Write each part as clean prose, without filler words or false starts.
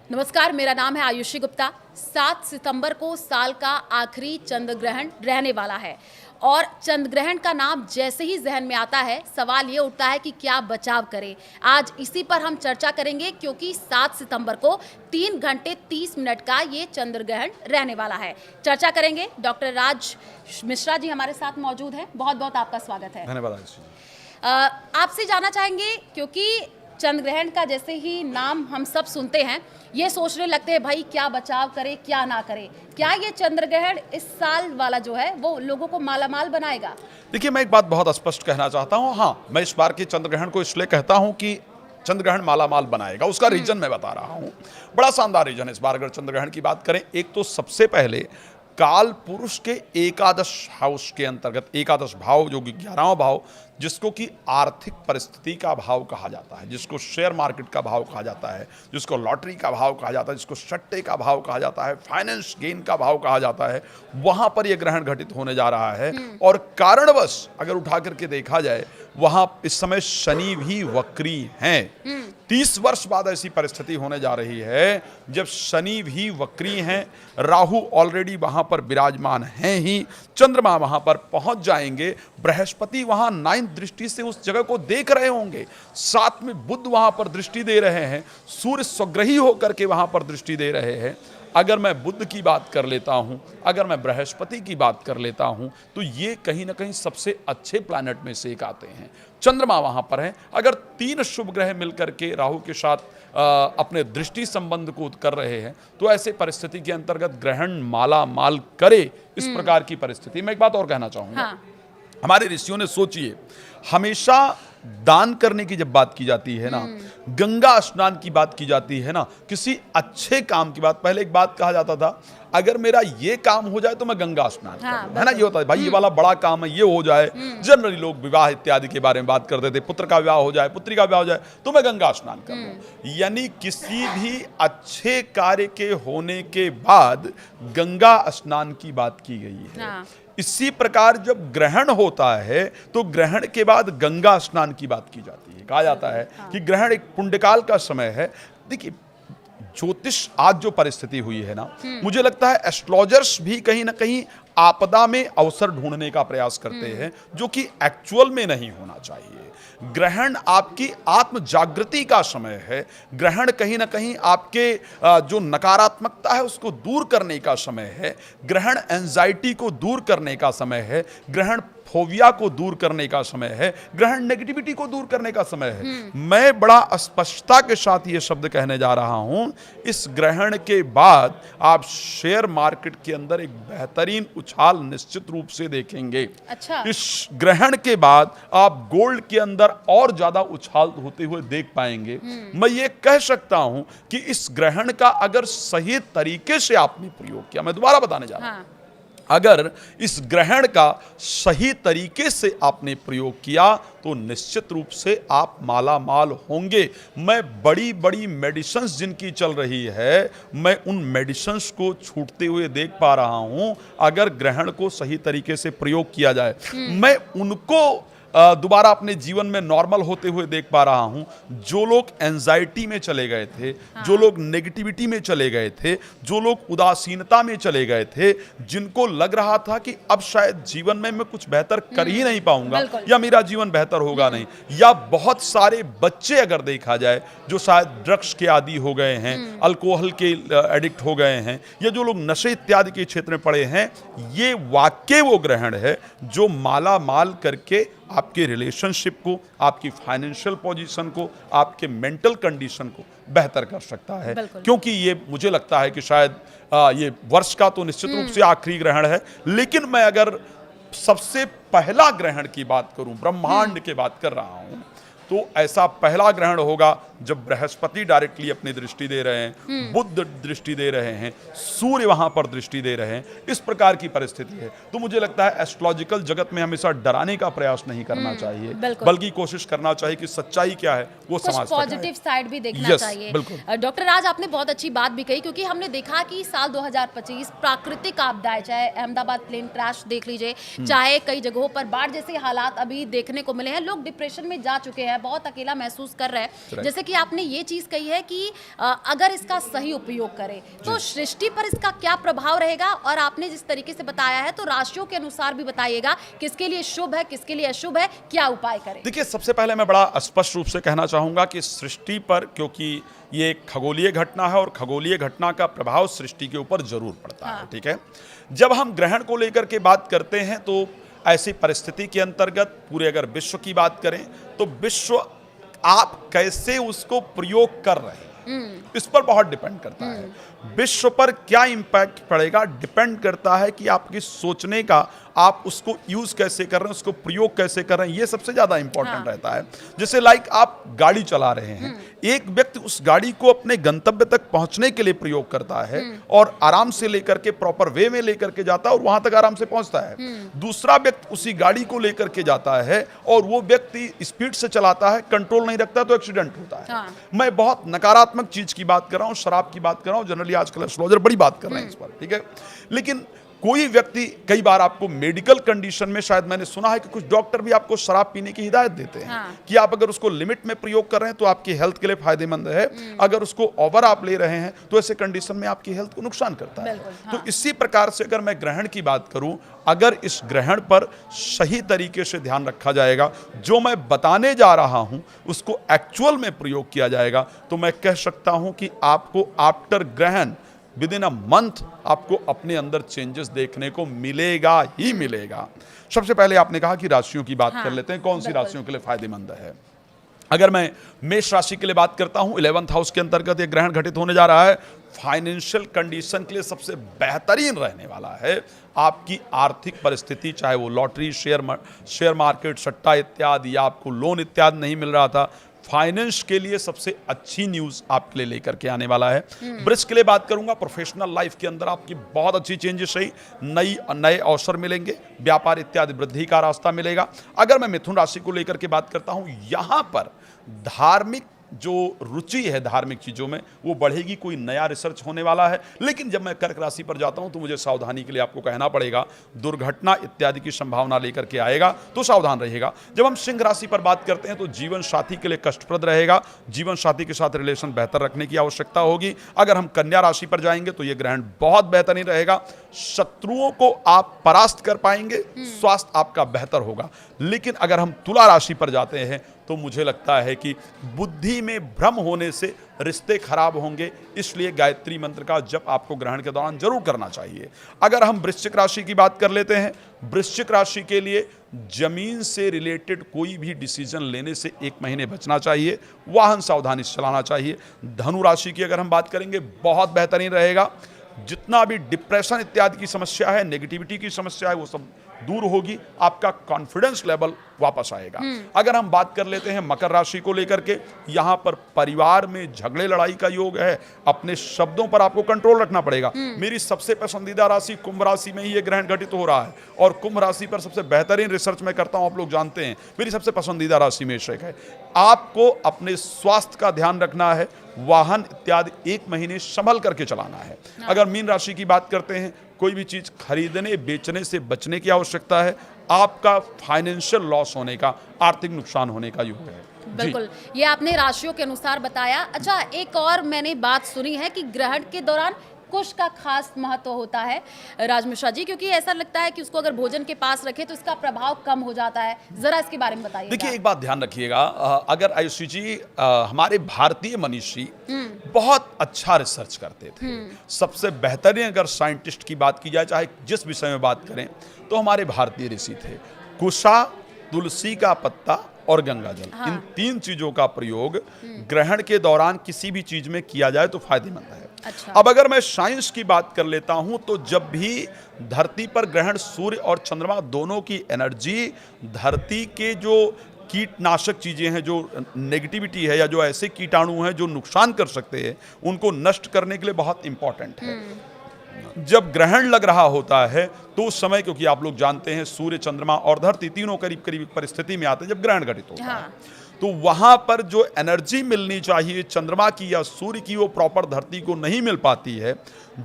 नमस्कार, मेरा नाम है आयुषी गुप्ता। 7 सितंबर को साल का आखिरी चंद्र ग्रहण रहने वाला है और चंद्र ग्रहण का नाम जैसे ही जहन में आता है सवाल ये उठता है कि क्या बचाव करें। आज इसी पर हम चर्चा करेंगे क्योंकि 7 सितंबर को 3 घंटे 30 मिनट का ये चंद्र ग्रहण रहने वाला है। चर्चा करेंगे। डॉक्टर राज मिश्रा जी हमारे साथ मौजूद हैं। बहुत बहुत आपका स्वागत है। धन्यवाद। आपसे जानना चाहेंगे क्योंकि चंद्र ग्रहण का जैसे ही नाम हम सब सुनते हैं ये सोचने लगते हैं भाई क्या बचाव करें क्या ना करें। क्या ये चंद्र ग्रहण इस साल वाला जो है वो लोगों को मालामाल बनाएगा? देखिए, मैं एक बात बहुत स्पष्ट कहना चाहता हूँ। हाँ, मैं इस बार के चंद्र ग्रहण को इसलिए कहता हूँ कि चंद्र ग्रहण मालामाल बनाएगा। उसका रीजन मैं बता रहा हूँ। बड़ा शानदार रीजन है इस बार अगर चंद्र ग्रहण की बात करें। एक तो सबसे पहले काल पुरुष के एकादश हाउस के अंतर्गत, एकादश भाव जो कि 11वां भाव, जिसको कि आर्थिक परिस्थिति का भाव कहा जाता है, जिसको शेयर मार्केट का भाव कहा जाता है, जिसको लॉटरी का भाव कहा जाता है, जिसको सट्टे का भाव कहा जाता है, फाइनेंस गेन का भाव कहा जाता है, वहां पर यह ग्रहण घटित होने जा रहा है। और कारणवश अगर उठा करके देखा जाए वहां इस समय शनि भी वक्री हैं। 30 वर्ष बाद ऐसी परिस्थिति होने जा रही है जब शनि भी वक्री हैं, राहु ऑलरेडी वहां पर विराजमान हैं ही, चंद्रमा वहां पर पहुंच जाएंगे, बृहस्पति वहां 9th दृष्टि से उस जगह को देख रहे होंगे, साथ में बुध वहां पर दृष्टि दे रहे हैं, सूर्य स्वग्रही होकर के वहां पर दृष्टि दे रहे हैं। अगर मैं बुध की बात कर लेता हूं, अगर मैं बृहस्पति की बात कर लेता हूं, तो ये कहीं ना कहीं सबसे अच्छे प्लैनेट में से एक आते हैं। चंद्रमा वहां पर है। अगर 3 शुभ ग्रह मिलकर के राहु के साथ अपने दृष्टि संबंध को कर रहे हैं तो ऐसे परिस्थिति के अंतर्गत ग्रहण माला माल करे। इस प्रकार की परिस्थिति में एक बात और कहना चाहूंगा। हाँ। हमारे ऋषियों ने, सोचिए, हमेशा दान करने की जब बात की जाती है ना, गंगा स्नान की बात की जाती है ना, किसी अच्छे काम की बात, पहले एक बात कहा जाता था, अगर मेरा ये काम हो जाए तो मैं गंगा स्नान करूं, है ना, ये होता है भाई, ये वाला बड़ा काम है, ये हो जाए। जनरली लोग विवाह इत्यादि के बारे में बात करते थे, पुत्र का विवाह हो जाए, पुत्री का विवाह हो जाए तो मैं गंगा स्नान कर लूं। यानी किसी भी अच्छे कार्य के होने के बाद गंगा स्नान की बात की गई है। इसी प्रकार जब ग्रहण होता है तो ग्रहण के बाद गंगा स्नान की बात की जाती है। कहा जाता है कि ग्रहण एक पुण्यकाल का समय है। देखिए, ज्योतिष आज जो परिस्थिति हुई है ना, मुझे लगता है एस्ट्रोलॉजर्स भी कहीं ना कहीं आपदा में अवसर ढूंढने का प्रयास करते हैं जो कि एक्चुअल में नहीं होना चाहिए। ग्रहण आपकी आत्म जागृति का समय है। ग्रहण कहीं ना कहीं आपके जो नकारात्मकता है उसको दूर करने का समय है। ग्रहण एंजाइटी को दूर करने का समय है। ग्रहण फोबिया को दूर करने का समय है। ग्रहण नेगेटिविटी को दूर करने का समय है। मैं बड़ा स्पष्टता के साथ ये शब्द कहने जा रहा हूं, इस ग्रहण के बाद आप शेयर मार्केट के अंदर एक बेहतरीन उछाल निश्चित रूप से देखेंगे। अच्छा। इस ग्रहण के बाद आप गोल्ड के अंदर और ज्यादा उछाल होते हुए देख पाएंगे। मैं ये कह सकता हूं कि इस ग्रहण का अगर सही तरीके से आपने प्रयोग किया, मैं दोबारा बताने जा रहा हूं, अगर इस ग्रहण का सही तरीके से आपने प्रयोग किया तो निश्चित रूप से आप माला माल होंगे। मैं बड़ी बड़ी मेडिसिन्स जिनकी चल रही है, मैं उन मेडिसिन्स को छूटते हुए देख पा रहा हूं अगर ग्रहण को सही तरीके से प्रयोग किया जाए। मैं उनको दोबारा अपने जीवन में नॉर्मल होते हुए देख पा रहा हूं जो लोग एंजाइटी में चले गए थे, जो लोग नेगेटिविटी में चले गए थे, जो लोग उदासीनता में चले गए थे, जिनको लग रहा था कि अब शायद जीवन में मैं कुछ बेहतर कर ही नहीं पाऊंगा या मेरा जीवन बेहतर होगा नहीं, या बहुत सारे बच्चे अगर देखा जाए जो शायद ड्रग्स के आदी हो गए हैं, अल्कोहल के एडिक्ट हो गए हैं, या जो लोग नशे इत्यादि के क्षेत्र में पड़े हैं, ये वाकई वो ग्रहण है जो माला माल करके आपके रिलेशनशिप को, आपकी फाइनेंशियल पोजीशन को, आपके मेंटल कंडीशन को बेहतर कर सकता है। क्योंकि ये मुझे लगता है कि शायद ये वर्ष का तो निश्चित रूप से आखिरी ग्रहण है, लेकिन मैं अगर सबसे पहला ग्रहण की बात करूं, ब्रह्मांड की बात कर रहा हूं, तो ऐसा पहला ग्रहण होगा जब बृहस्पति डायरेक्टली अपनी दृष्टि दे रहे हैं, बुध दृष्टि दे रहे हैं, सूर्य वहां पर दृष्टि दे रहे हैं। इस प्रकार की परिस्थिति है। तो मुझे लगता है एस्ट्रोलॉजिकल जगत में हमेशा डराने का प्रयास नहीं करना चाहिए, बल्कि कोशिश करना चाहिए कि सच्चाई क्या है वो समाज पॉजिटिव साइड भी देखना चाहिए। डॉक्टर राज, आपने बहुत अच्छी बात भी कही, क्योंकि हमने देखा कि साल 2025 प्राकृतिक आपदाएं, चाहे अहमदाबाद प्लेन क्रैश देख लीजिए, चाहे कई जगहों पर बाढ़ जैसे हालात अभी देखने को मिले हैं, लोग डिप्रेशन में जा चुके हैं, बहुत अकेला महसूस कर रहे हैं। जैसे कि आपने ये चीज़ कही है कि अगर इसका सही उपयोग करें तो सृष्टि पर इसका क्या प्रभाव रहेगा, और आपने जिस तरीके से बताया है तो राशियों के अनुसार भी बताइएगा किसके लिए शुभ है किसके लिए अशुभ है, क्या उपाय करें। देखिए, सबसे पहले मैं बड़ा स्पष्ट रूप से कहना चाहूँगा कि सृष्टि पर, क्योंकि ये एक खगोलीय घटना है और खगोलीय घटना का प्रभाव सृष्टि के ऊपर जरूर पड़ता है, ठीक है। जब हम ग्रहण को लेकर के बात करते हैं तो ऐसी परिस्थिति के अंतर्गत पूरे अगर विश्व की बात करें तो विश्व आप कैसे उसको प्रयोग कर रहे हैं इस पर बहुत डिपेंड करता है। विश्व पर क्या इंपैक्ट पड़ेगा डिपेंड करता है कि आपकी सोचने का, आप उसको यूज कैसे कर रहे हैं, उसको प्रयोग कैसे कर रहे हैं, ये सबसे ज्यादा इंपॉर्टेंट रहता है। जैसे लाइक आप गाड़ी चला रहे हैं, एक व्यक्ति उस गाड़ी को अपने गंतव्य तक पहुंचने के लिए प्रयोग करता है और आराम से लेकर के प्रॉपर वे में लेकर के जाता है और वहां तक आराम से पहुंचता है। दूसरा व्यक्ति उसी गाड़ी को लेकर के जाता है और वो व्यक्ति स्पीड से चलाता है, कंट्रोल नहीं रखता तो एक्सीडेंट होता है। मैं बहुत नकारात्मक चीज की बात कर रहा हूं, शराब की बात कर रहा हूं, जनरली आजकल एस्ट्रोलॉजर बड़ी बात कर रहे हैं इस पर, ठीक है। लेकिन कोई व्यक्ति, कई बार आपको मेडिकल कंडीशन में शायद मैंने सुना है कि कुछ डॉक्टर भी आपको शराब पीने की हिदायत देते हैं कि आप अगर उसको लिमिट में प्रयोग कर रहे हैं तो आपकी हेल्थ के लिए फायदेमंद है, अगर उसको ओवर आप ले रहे हैं तो ऐसे कंडीशन में आपकी हेल्थ को नुकसान करता है। तो इसी प्रकार से अगर मैं ग्रहण की बात करूं, अगर इस ग्रहण पर सही तरीके से ध्यान रखा जाएगा, जो मैं बताने जा रहा हूं उसको एक्चुअल में प्रयोग किया जाएगा, तो मैं कह सकता हूं कि आपको आफ्टर ग्रहण विद इन अ मंथ आपको अपने अंदर चेंजेस देखने को मिलेगा ही मिलेगा। सबसे पहले आपने कहा कि राशियों की बात कर लेते हैं, कौन सी राशियों के लिए फायदेमंद है। अगर मैं मेष राशि के लिए बात करता हूं, 11th हाउस के अंतर्गत ये ग्रहण घटित होने जा रहा है, फाइनेंशियल कंडीशन के लिए सबसे बेहतरीन रहने वाला है। आपकी आर्थिक परिस्थिति, चाहे वो लॉटरी, शेयर मार्केट, सट्टा इत्यादि, या आपको लोन इत्यादि नहीं मिल रहा था, फाइनेंस के लिए सबसे अच्छी न्यूज आपके लिए लेकर के आने वाला है। वृष के लिए बात करूंगा, प्रोफेशनल लाइफ के अंदर आपकी बहुत अच्छी चेंजेस रही, नए अवसर मिलेंगे, व्यापार इत्यादि वृद्धि का रास्ता मिलेगा। अगर मैं मिथुन राशि को लेकर के बात करता हूं, यहां पर धार्मिक जो रुचि है धार्मिक चीजों में वो बढ़ेगी, कोई नया रिसर्च होने वाला है। लेकिन जब मैं कर्क राशि पर जाता हूं तो मुझे सावधानी के लिए आपको कहना पड़ेगा, दुर्घटना इत्यादि की संभावना लेकर के आएगा, तो सावधान रहिएगा। जब हम सिंह राशि पर बात करते हैं तो जीवन साथी के लिए कष्टप्रद रहेगा, जीवन साथी के साथ रिलेशन बेहतर रखने की आवश्यकता होगी। अगर हम कन्या राशि पर जाएंगे तो यह ग्रहण बहुत बेहतरीन रहेगा, शत्रुओं को आप परास्त कर पाएंगे, स्वास्थ्य आपका बेहतर होगा। लेकिन अगर हम तुला राशि पर जाते हैं तो मुझे लगता है कि बुद्धि में भ्रम होने से रिश्ते खराब होंगे, इसलिए गायत्री मंत्र का जप आपको ग्रहण के दौरान जरूर करना चाहिए। अगर हम वृश्चिक राशि की बात कर लेते हैं, वृश्चिक राशि के लिए जमीन से रिलेटेड कोई भी डिसीजन लेने से 1 महीने बचना चाहिए, वाहन सावधानी से चलाना चाहिए। धनु राशि की अगर हम बात करेंगे, बहुत बेहतरीन रहेगा, जितना भी डिप्रेशन इत्यादि की समस्या है, नेगेटिविटी की समस्या है, वो सब दूर होगी, आपका कॉन्फिडेंस लेवल वापस आएगा। अगर हम बात कर लेते हैं मकर राशि को लेकर के, यहां पर परिवार में झगड़े लड़ाई का योग है, अपने शब्दों पर आपको कंट्रोल रखना पड़ेगा। मेरी सबसे पसंदीदा राशि कुंभ राशि में ही ये ग्रहण घटित हो रहा है और कुंभ राशि पर सबसे बेहतरीन रिसर्च मैं करता हूं, आप लोग जानते हैं। मेरी सबसे पसंदीदा राशि में एक है। आपको अपने स्वास्थ्य का ध्यान रखना है, वाहन इत्यादि 1 महीने संभल करके चलाना है। अगर मीन राशि की बात करते हैं, कोई भी चीज खरीदने बेचने से बचने की आवश्यकता है, आपका फाइनेंशियल लॉस होने का, आर्थिक नुकसान होने का योग है। बिल्कुल, ये आपने राशियों के अनुसार बताया। अच्छा, एक और मैंने बात सुनी है कि ग्रहण के दौरान कुश का खास महत्व होता है राजमिश्रा जी, क्योंकि ऐसा लगता है कि उसको अगर भोजन के पास रखे तो इसका प्रभाव कम हो जाता है, जरा इसके बारे में बताइए। देखिए, एक बात ध्यान रखिएगा, अगर आयुषी जी, हमारे भारतीय मनीषी बहुत अच्छा रिसर्च करते थे। सबसे बेहतरीन अगर साइंटिस्ट की बात की जाए, चाहे जिस विषय में बात करें, तो हमारे भारतीय ऋषि थे। कुशा, तुलसी का पत्ता और गंगा जल, इन 3 चीजों का प्रयोग ग्रहण के दौरान किसी भी चीज में किया जाए तो फायदेमंद है। अच्छा। अब अगर मैं साइंस की बात कर लेता हूं, तो जब भी धरती पर ग्रहण, सूर्य और चंद्रमा दोनों की एनर्जी धरती के जो कीटनाशक चीजें हैं, जो नेगेटिविटी है या जो ऐसे कीटाणु हैं जो नुकसान कर सकते हैं, उनको नष्ट करने के लिए बहुत इंपॉर्टेंट है। जब ग्रहण लग रहा होता है तो उस समय, क्योंकि आप लोग जानते हैं सूर्य, चंद्रमा और धरती तीनों करीब करीब परिस्थिति में आते हैं जब ग्रहण घटित होता है, तो वहां पर जो एनर्जी मिलनी चाहिए चंद्रमा की या सूर्य की, वो प्रॉपर धरती को नहीं मिल पाती है,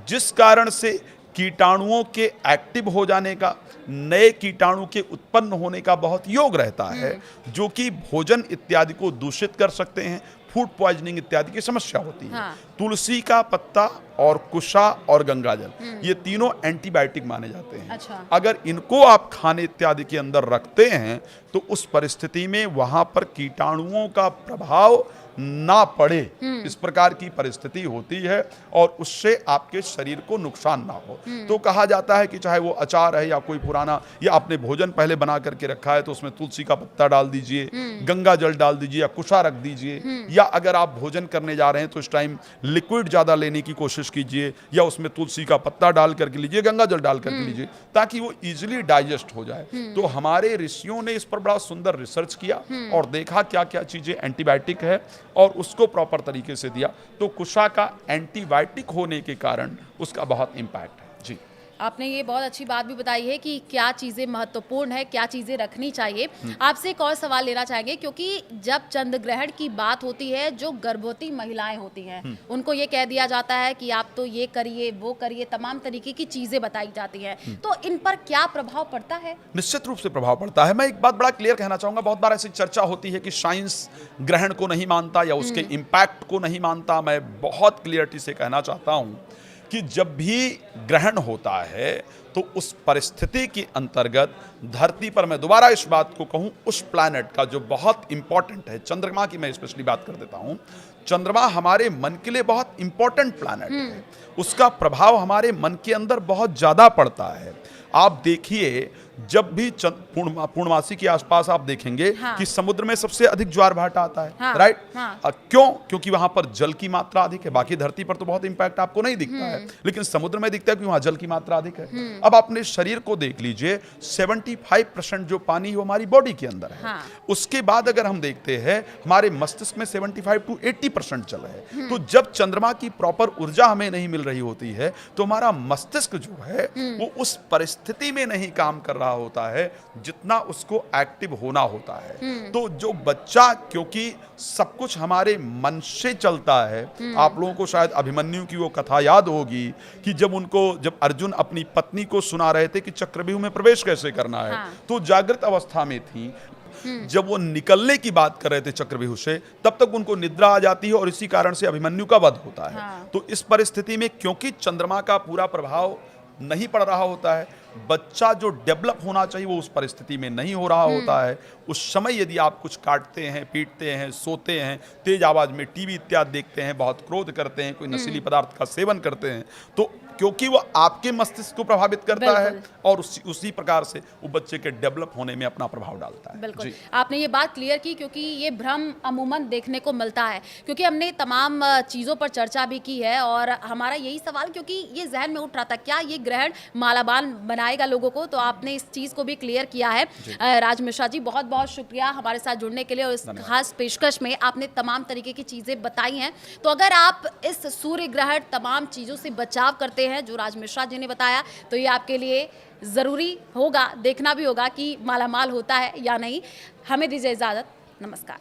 जिस कारण से कीटाणुओं के एक्टिव हो जाने का, नए कीटाणु के उत्पन्न होने का बहुत योग रहता है, जो कि भोजन इत्यादि को दूषित कर सकते हैं, फूड पॉइजनिंग इत्यादि की समस्या होती है। हाँ। तुलसी का पत्ता और कुशा और गंगाजल ये तीनों एंटीबायोटिक माने जाते हैं। अच्छा। अगर इनको आप खाने इत्यादि के अंदर रखते हैं तो उस परिस्थिति में वहां पर कीटाणुओं का प्रभाव ना पड़े, इस प्रकार की परिस्थिति होती है और उससे आपके शरीर को नुकसान ना हो। तो कहा जाता है कि चाहे वो अचार है या कोई पुराना, या आपने भोजन पहले बना करके रखा है तो उसमें तुलसी का पत्ता डाल दीजिए, गंगा जल डाल दीजिए या कुशा रख दीजिए, या अगर आप भोजन करने जा रहे हैं तो इस टाइम लिक्विड ज्यादा लेने की कोशिश कीजिए, या उसमें तुलसी का पत्ता डाल करके लीजिए, गंगा जल डाल करके लीजिए, ताकि वो इजिली डाइजेस्ट हो जाए। तो हमारे ऋषियों ने इस पर बड़ा सुंदर रिसर्च किया और देखा क्या क्या चीजें एंटीबायोटिक है और उसको प्रॉपर तरीके से दिया। तो कुशा का एंटीबायोटिक होने के कारण उसका बहुत इंपैक्ट है। जी, आपने ये बहुत अच्छी बात भी बताई है कि क्या चीज़ें महत्वपूर्ण है, क्या चीज़ें रखनी चाहिए। आपसे एक और सवाल लेना चाहेंगे, क्योंकि जब चंद्र ग्रहण की बात होती है, जो गर्भवती महिलाएं होती हैं उनको ये कह दिया जाता है कि आप तो ये करिए, वो करिए, तमाम तरीके की चीज़ें बताई जाती हैं, तो इन पर क्या प्रभाव पड़ता है? निश्चित रूप से प्रभाव पड़ता है। मैं एक बात बड़ा क्लियर कहना चाहूंगा, बहुत बार ऐसी चर्चा होती है कि साइंस ग्रहण को नहीं मानता या उसके इंपैक्ट को नहीं मानता। मैं बहुत क्लियरिटी से कहना चाहता हूं कि जब भी ग्रहण होता है तो उस परिस्थिति के अंतर्गत धरती पर, मैं दोबारा इस बात को कहूं, उस प्लैनेट का जो बहुत इंपॉर्टेंट है, चंद्रमा की मैं स्पेशली बात कर देता हूं। चंद्रमा हमारे मन के लिए बहुत इंपॉर्टेंट प्लैनेट है, उसका प्रभाव हमारे मन के अंदर बहुत ज्यादा पड़ता है। आप देखिए, जब भी पूर्णमासी के आसपास आप देखेंगे कि समुद्र में सबसे अधिक ज्वार भाटा आता है, राइट? क्यों? क्योंकि वहां पर जल की मात्रा अधिक है। बाकी धरती पर तो बहुत इंपैक्ट आपको नहीं दिखता है, लेकिन समुद्र में दिखता है कि वहां जल की मात्रा अधिक है। अब अपने शरीर को देख लीजिए, 75% जो पानी है वो हमारी बॉडी के अंदर है। उसके बाद अगर हम देखते हैं, हमारे मस्तिष्क में 75 to 80% जल है। तो जब चंद्रमा की प्रॉपर ऊर्जा हमें नहीं मिल रही होती है तो हमारा मस्तिष्क जो है वो उस परिस्थिति में नहीं काम कर रहा होता है जितना उसको एक्टिव होना होता है। तो जो बच्चा, क्योंकि सब कुछ हमारे मन से चलता है, आप लोगों को शायद अभिमन्यु की वो कथा याद होगी कि जब अर्जुन अपनी पत्नी को सुना रहे थे कि चक्रव्यूह में प्रवेश कैसे करना है, तो जागृत अवस्था में थी। जब वो निकलने की बात कर रहे थे चक्रव्यूह से, तब तक उनको निद्रा आ जाती है और इसी कारण से अभिमन्यु का वध होता है। तो इस परिस्थिति में क्योंकि चंद्रमा का पूरा प्रभाव नहीं पड़ रहा होता है, बच्चा जो डेवलप होना चाहिए वो उस परिस्थिति में नहीं हो रहा होता है। उस समय यदि आप कुछ काटते हैं, पीटते हैं, सोते हैं, तेज आवाज में टीवी इत्यादि देखते हैं, बहुत क्रोध करते हैं, कोई नशीली पदार्थ का सेवन करते हैं, तो क्योंकि वो आपके मस्तिष्क को प्रभावित करता है और उसी प्रकार से वो बच्चे के डेवलप होने में अपना प्रभाव डालता है। बिल्कुल, आपने ये बात क्लियर की, क्योंकि ये भ्रम अमूमन देखने को मिलता है, क्योंकि हमने तमाम चीज़ों पर चर्चा भी की है और हमारा यही सवाल, क्योंकि ये जहन में उठ रहा था, क्या ये ग्रहण मालामाल बनाएगा लोगों को, तो आपने इस चीज़ को भी क्लियर किया है। राज मिश्रा जी, बहुत बहुत शुक्रिया हमारे साथ जुड़ने के लिए और इस खास पेशकश में आपने तमाम तरीके की चीज़ें बताई हैं। तो अगर आप इस सूर्य ग्रहण तमाम चीज़ों से बचाव करते हैं जो राज मिश्रा जी ने बताया, तो ये आपके लिए ज़रूरी होगा, देखना भी होगा कि मालामाल होता है या नहीं। हमें दीजिए इजाज़त, नमस्कार।